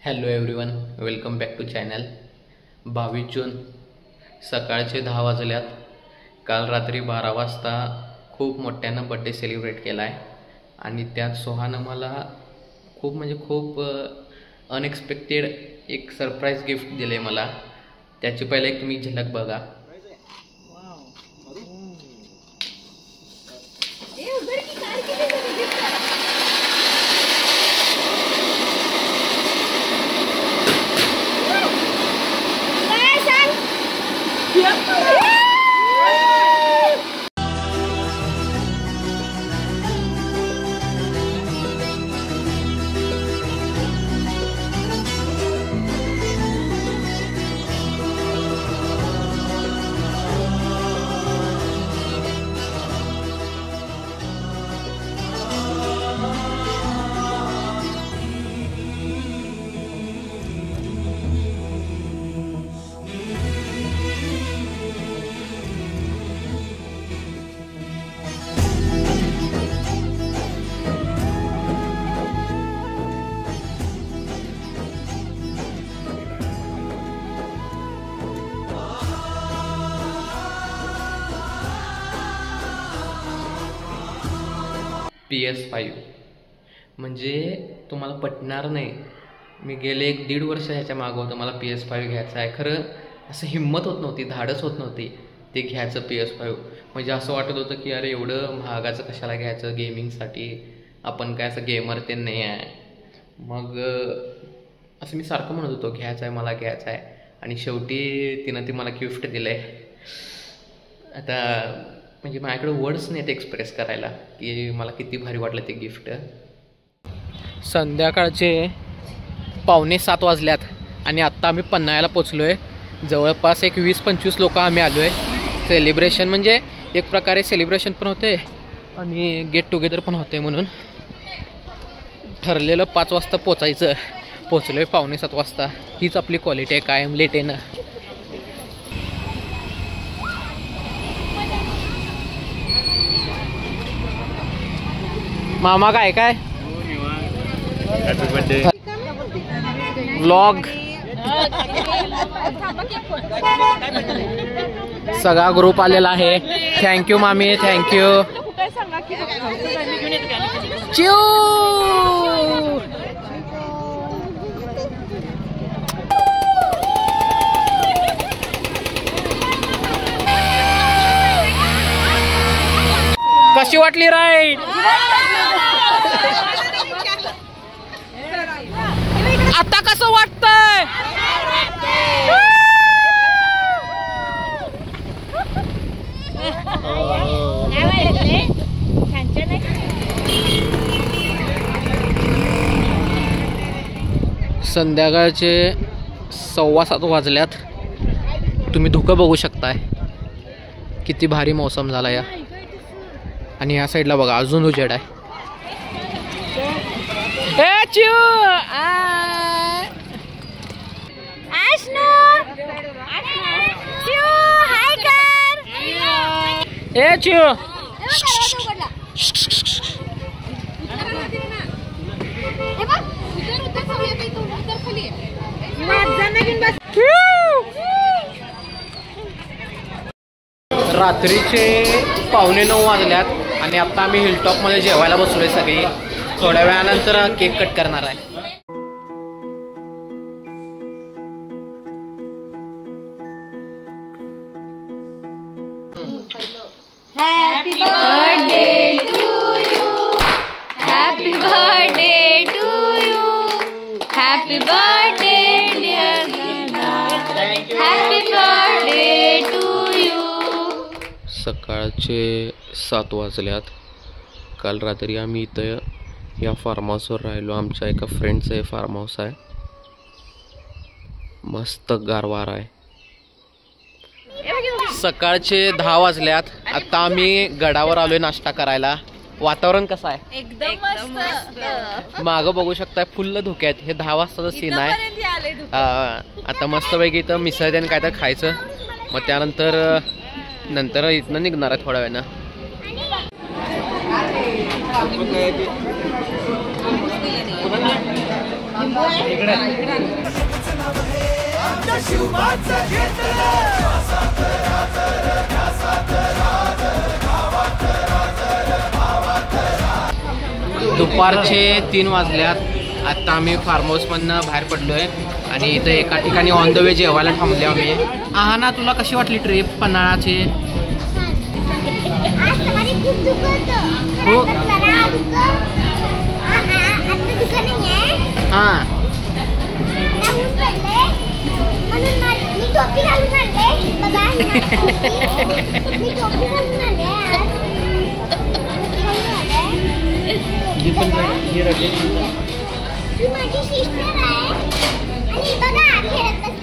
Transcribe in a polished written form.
Hello everyone, welcome back to channel. 22 June सकाळचे 10 वाजल्यात. काल रात्री 12 वाजता खूप मोठ्यानं बड्डे सेलिब्रेट केला आहे आणि त्यात सोहानं मला खूप अनएक्सपेक्टेड एक सरप्राईज गिफ्ट दिले मला. त्याची पहिले एक तुम्ही झलक बघा. PS5 म्हणजे तुम्हाला पटणार नाही, मी गेले 1-1.5 वर्ष ह्याच्या मागं होतं. मला PS5 घ्यायचा आहे. खरं असं हिंमत होत नव्हती, धाडस होत नव्हती ते घ्यायचं PS5. म्हणजे असं वाटत होतं की अरे एवढं महागाचं कशाला घ्यायचं, गेमिंगसाठी आपण काय असं गेमर ते नाही आहे. मग असं मी सारखं म्हणत होतो घ्यायचं आहे, मला घ्यायचं आहे. आणि शेवटी तिनं ते मला गिफ्ट दिलं आहे. आता म्हणजे माझ्याकडे वर्ड्स नाहीत एक्सप्रेस करायला की मला किती भारी वाटलं ते गिफ्ट. संध्याकाळचे 6:45 वाजल्यात आणि आत्ता आम्ही पन्हाळ्याला पोचलो आहे. जवळपास एक 20-25 लोक आम्ही आलो आहे. सेलिब्रेशन म्हणजे एक प्रकारे सेलिब्रेशन पण होते आणि गेट टुगेदर पण होते. म्हणून ठरलेलं 5 वाजता पोचायचं, पोचलो आहे 6:45 वाजता. हीच आपली क्वालिटी आहे, कायम लेट येणं. मामा काय काय हॅपी बर्थडे व्लॉग सगळा ग्रुप आलेला आहे. थँक्यू मामी, थँक्यू. चिव कशी वाटली राईड? आता कसं वाटतंय? संध्याकाळचे 7:15 वाजल्यात. तुम्ही धुकं बघू शकताय, किती भारी मौसम झाला या. आणि या साईडला बघा अजून उजेड आहे. रात्रीचे 8:45 वाजल्यात आणि आता आम्ही हिलटॉपमध्ये जेवायला बसलोय सगळी. थोड्या वेळानंतर केक कट करणार आहे. Happy birthday to you, happy birthday to you, happy birthday dear Geeta, happy birthday to you. सकाळचे 7 वाजल्यात. काल रात्री आम्ही इथं या फार्म हाऊसवर राहिलो. आमच्या एका फ्रेंडचं हे फार्म हाऊस आहे. मस्त गारवार आहे. सकाळचे 10 वाजल्यात. आता आम्ही गडावर आलोय नाश्ता करायला. वातावरण कसं आहे? एकदम मस्त. मागं बघू शकताय फुल्ल धुक्यात. हे 10 वाजताचं सीन आहे. आता मस्तपैकी इथं मिसळ देणं काय तर खायचं. मग त्यानंतर इथनं निघणार आहे थोड्या वेळानं. दुपारचे 3 वाजल्यात. आता आम्ही फार्म हाऊसमधनं बाहेर पडलोय आणि इथं एका ठिकाणी ऑन द वे जेवायला थांबले आम्ही. ना तुला कशी वाटली ट्रिप पन्हाळाची? हो हां माझी सिस्टर आहे आणि बघा खेळत